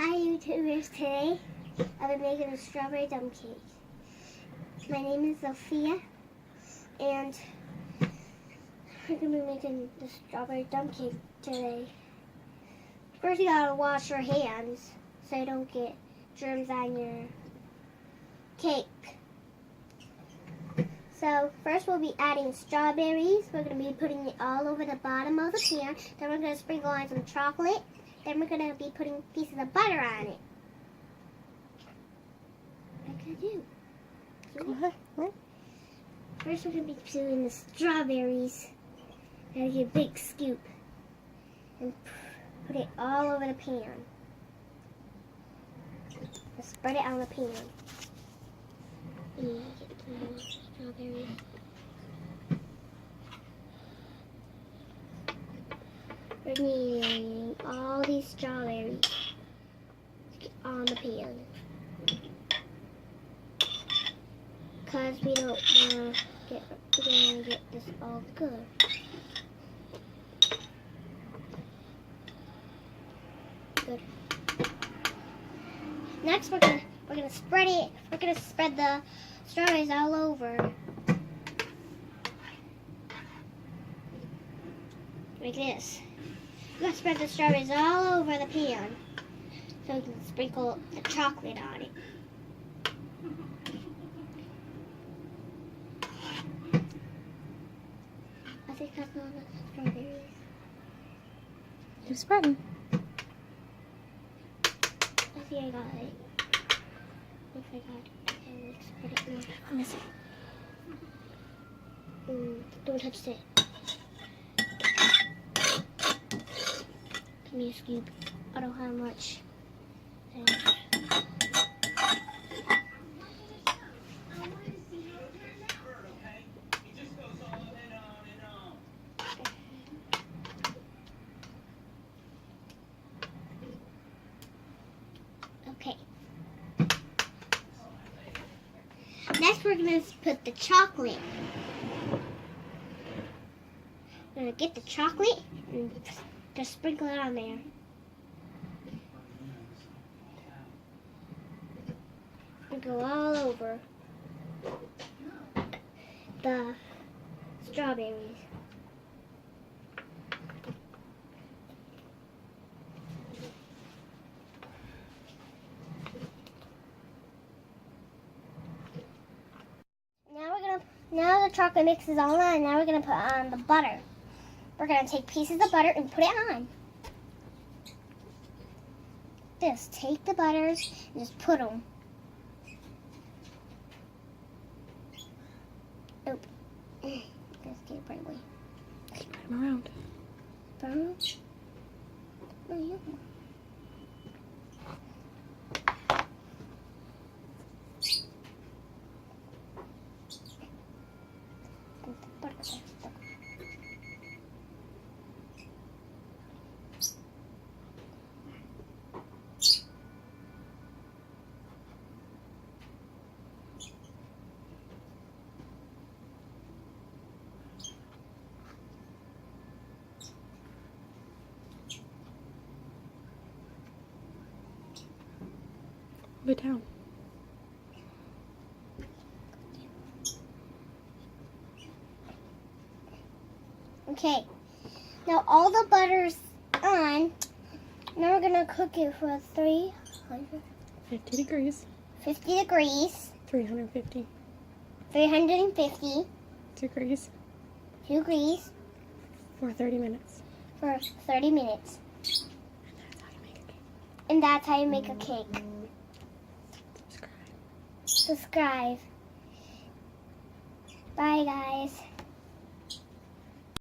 Hi YouTubers, today I'll be making a strawberry dump cake. My name is Sophia and I'm going to be making the strawberry dump cake today. First you gotta wash your hands so you don't get germs on your cake. So first we'll be adding strawberries. We're going to be putting it all over the bottom of the pan. Then we're going to sprinkle on some chocolate. Then we're going to be putting pieces of butter on it. What can I do? Go ahead. Right. First we're going to be doing the strawberries. Gotta get a big scoop. And put it all over the pan. Just spread it on the pan. And get some more strawberries. We're needing all these strawberries to get on the pan. Because we don't want to get this all good. Good. Next we're gonna spread it. We're gonna spread the strawberries all over. Like this. We're gonna spread the strawberries all over the pan so we can sprinkle the chocolate on it. I think that's all the strawberries. Keep spreading. I think I got it. Looks like I got it. Okay, let's spread it more. Let me see. Don't touch it. Give me a scoop. I don't have much. Okay. Next we're going to put the chocolate. We're going to get the chocolate and just sprinkle it on there. And go all over the strawberries. Now the chocolate mix is all on. Now we're gonna put on the butter. We're gonna take pieces of butter and put it on. Just take the butters and just put them. Oh, let's get it right away. Spread them around. Burn. Oh, yeah. Put it down. Okay, now all the butter's on. Now we're gonna cook it for 50 degrees. 50 degrees. 350 350 degrees. degrees For 30 minutes. for 30 minutes. And that's how you make a cake. And that's how you make a cake. Subscribe. Subscribe. Bye, guys.